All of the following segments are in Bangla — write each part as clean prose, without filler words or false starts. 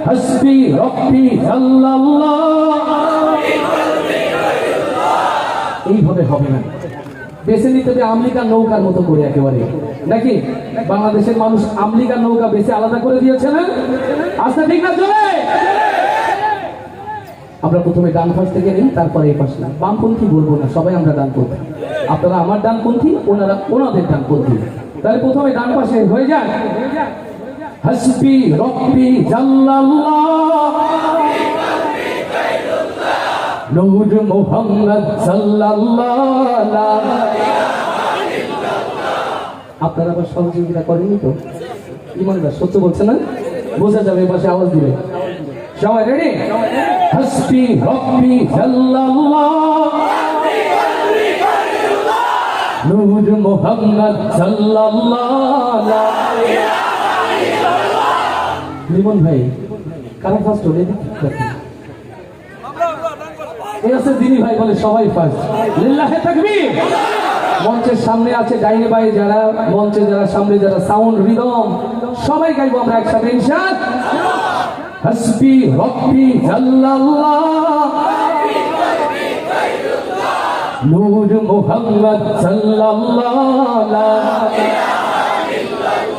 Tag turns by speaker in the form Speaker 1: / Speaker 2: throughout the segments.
Speaker 1: হাসবি রব্বি জাল্লাল্লাহ। এইভাবে হবে না, বেছে নিতে হবে আমেরিকার নৌকার মতো করে একেবারে, নাকি? বাংলাদেশের মানুষ আমেরিকার নৌকা বেছে আলাদা করে দিয়েছে না? আচ্ছা ঠিক না? চলে আমরা প্রথমে ডান পাশ থেকে নিই, তারপরে এই পাশে। বামপন্থী বলবো না, সবাই আমরা ডানপন্থী। আপনারা আমার ডানপন্থী, ওনারা ওনাদের ডানপন্থী। তাহলে প্রথমে ডান পাশে হয়ে যায় হাসবি রব্বি জাল্লাল্লাহ নূর মুহাম্মদ সাল্লাল্লাহ। আপনারা আবার সহযোগিতা করেননি তো? ইমানদার সত্য বলছে না? বোঝা যাবে পাশে আওয়াজ দিলে। সবাই রেডি? হাসবি রব্বি জাল্লাল্লাহ নূর মুহাম্মদ সাল্লাল্লাহ। লিমন ভাই কারা ফার্স্ট হলে? এই আছে দিনী ভাই বলে সবাই ফার্স্ট। লিল্লাহে তাকবীর। মঞ্চের সামনে আছে ডাইনে বাই যারা, মঞ্চে যারা, সামনে যারা, সাউন্ড রিদম সবাই গাইবো আমরা একসাথে ইনশাআল্লাহ। হাসবি রব্বি জাল্লাল্লাহ নূর মুহাম্মদ সাল্লাল্লাহ।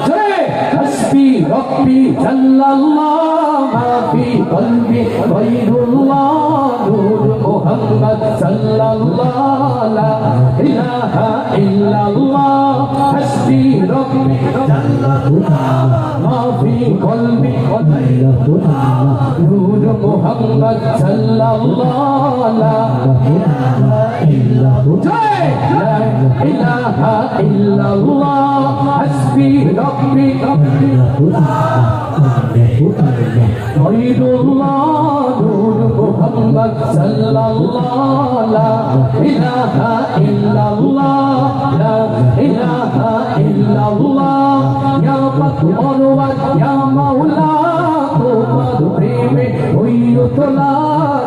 Speaker 1: জয় হাসবি রব্বি জাল্লাল্লাহ মা ফি কলবি গায়রুল্লাহ নূর মুহাম্মদ সাল্লাল্লাহ লা ইলাহা ইল্লাল্লাহ হাসবি রব্বি জাল্লাল্লাহ মা ফি কলবি গায়রুল্লাহ নূর মুহাম্মদ সাল্লাল্লাহ লা ইলাহা ইল্লাল্লাহ। জয় লা ইলাহা ইল্লাল্লাহ হাসবি রব্বি গায়রুল্লাহ নূর মুহাম্মদ সাল্লাল্লাহ লা ইলাহা ইল্লাল্লাহ লা ইলাহা ইল্লাল্লাহ। ইয়া পাকওয়ার ইয়া মাওলা তোমার প্রেমে হইল তোলা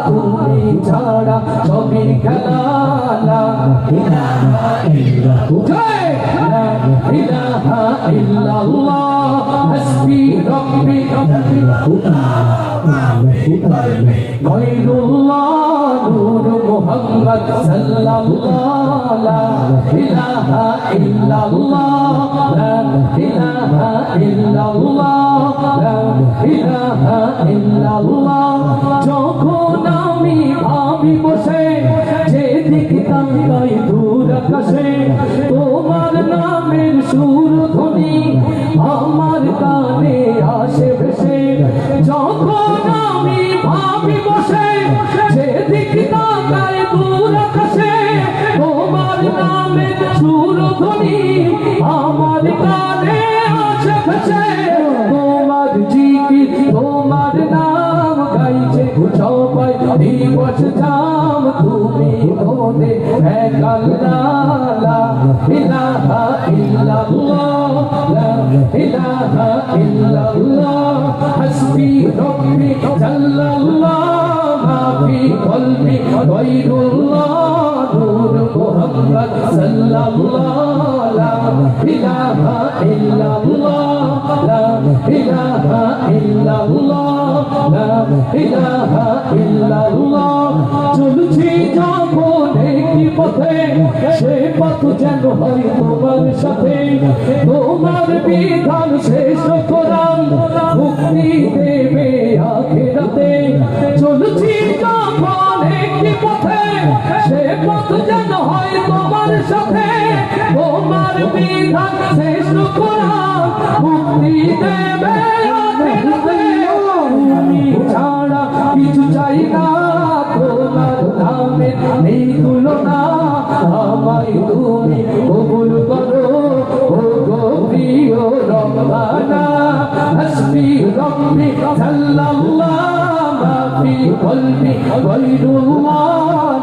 Speaker 1: তুমি ছাড়া সবই খেলা লা ইলাহা ইল্লাল্লাহ। জয় লা ইলাহা ইল্লাল্লাহ হাসবি রব্বি গায়রুল্লাহ নূর মুহাম্মদ সাল্লাল্লাহ লা ইলাহা ইল্লাল্লাহ লা ইলাহা ইল্লাল্লাহ লা ইলাহা ইল্লাল্লাহ। যখন আমি ভাবি বসে যেদিকে তাকাই দূর আকাশে তোমার নামের সুর ধ্বনি আমার কানে আসে ভেসে। যখন আমি ভাবি বসে যেদিকে তাকাই দূর আকাশে তোমার নামের সুর ধ্বনি আমার কানে আসে ভেসে। তোমার জিকির তোমার নাম গাইছে সবাই দিবস জাম তুমি ওদে এক আল্লাহ লা ইলাহা ইল্লাল্লাহ লা ইলাহা ইল্লাল্লাহ হাসবি রব্বি জাল্লাল্লাহ মা ফি কলবি গায়রুল্লাহ নূর মুহাম্মদ সাল্লাল্লাহ লা ইলাহা ইল্লাল্লাহ লা ইলাহা ইল্লাল্লাহ লা ইলাহা ইল্লাল্লাহ। চলছি যখন একই পথে সে পথ যেন হয় তোমার সাথে তোমার বিধান শেষ কোরআন মুক্তি দেবে আখিরাতে। চলছি যখন একই পথে সে পথ যেন হয় তোমার সাথে তোমার বিধান শেষ কোরআন মুক্তি দেবে আখিরাতে। তুমি ছাড়া কিছু চাই না তোমার নামে নেই তুলনা আমায় তুমি কবুল করো ও গো প্রিয় রব্বানা। হাসবি রব্বি জাল্লাল্লাহ মা ফি কলবি গায়রুল্লাহ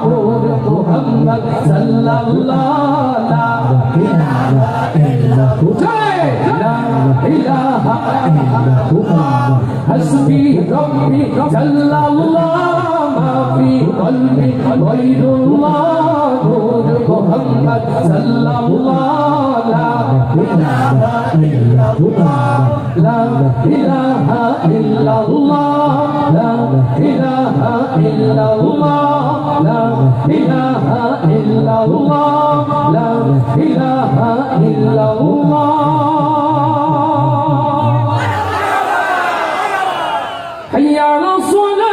Speaker 1: নূর মুহাম্মদ সাল্লাল্লাহ লা ইলাহা ইল্লাল্লাহ লা ইলাহা ইল্লাল্লাহ হাসবি রব্বি জাল্লাল্লাহ মা ফি কলবি গায়রুল্লাহ নূর মুহাম্মদ সাল্লাল্লাহ লা ইলাহা ইল্লাল্লাহ লা ইলাহা ইল্লাল্লাহ লা ইলাহা ইল্লাল্লাহ লা ইলাহা ইল্লাল্লাহ লা ইলাহা ইল্লাল্লাহ হাইয়া আলাস সালাহ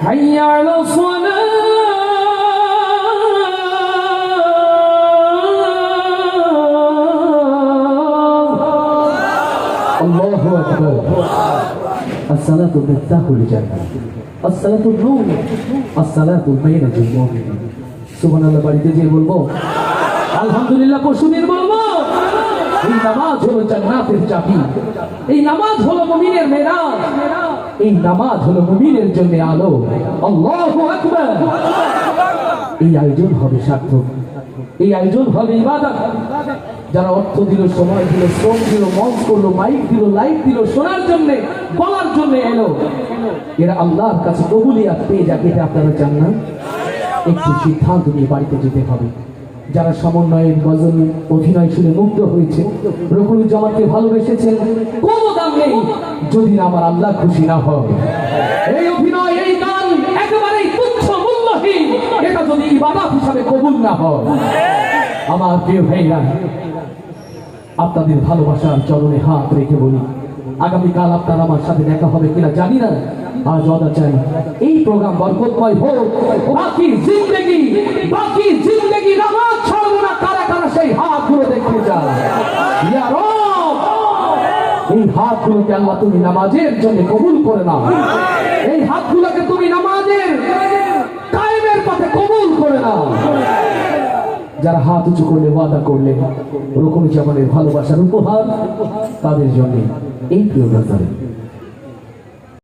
Speaker 1: হাইয়া আলাস সালাহ আল্লাহু আকবার আসসালাতু মিফতাহুল জান্নাহ আসসালাতু নূর আসসালাতু বাইনাতুল মুমিনিন সুবহানাল্লাহ বাড়িতে যে বলবো আলহামদুলিল্লাহ পশুদিন বলবো এই নামাজ হলো জান্নাতের চাবি এই নামাজ হলো মুমিনের মেরাজ এই নামাজ হলো মুমিনের জন্য আলো আল্লাহু আকবার এই আয়োজন হবে সার্থক এই আয়োজন হবে ইবাদত যারা অর্থ দিল সময় দিল শ্রম দিল মন করলো মাইক দিল লাইট দিল শোনার জন্য বলার জন্য এলো এরা আল্লাহর কাছে কবুলিয়াত পেয়ে যাবে এটা আপনারা চান না একটু সিদ্ধান্ত নিয়ে বাড়িতে যেতে হবে যারা সমন্বয়ের গজল অভিনয় শুনে মুগ্ধ হয়েছে রকুলুজ্জামানকে ভালোবেসেছেন কোনো দাম নেই যদি না আমার আল্লাহ খুশি না হয় এই অভিনয় এই গান একেবারেই তুচ্ছ মূল্যহীন এটা যদি ইবাদত হিসাবে কবুল না হয় আমার প্রিয় ভাইরা আপনাদের ভালোবাসার চরণে হাত রেখে বলি আগামীকাল আপনার আমার সাথে দেখা হবে কিনা জানি না আজ অদা চাই এই প্রোগ্রাম বরকতময় হোক বাকি জিন্দেগি নামাজ ছাড়বো না কারা কারা সেই হাতগুলো দেখতে চায় ইয়া রব এই হাতগুলোকে আল্লাহ তুমি নামাজের জন্য কবুল করে নাও এই হাতগুলোকে তুমি নামাজের কায়েমের পথে কবুল করে নাও যারা হাত উঁচু করলে ওয়াদা করলে রকুলুজ্জামানের ভালোবাসার উপহার তাদের জন্য এই প্রিয় গান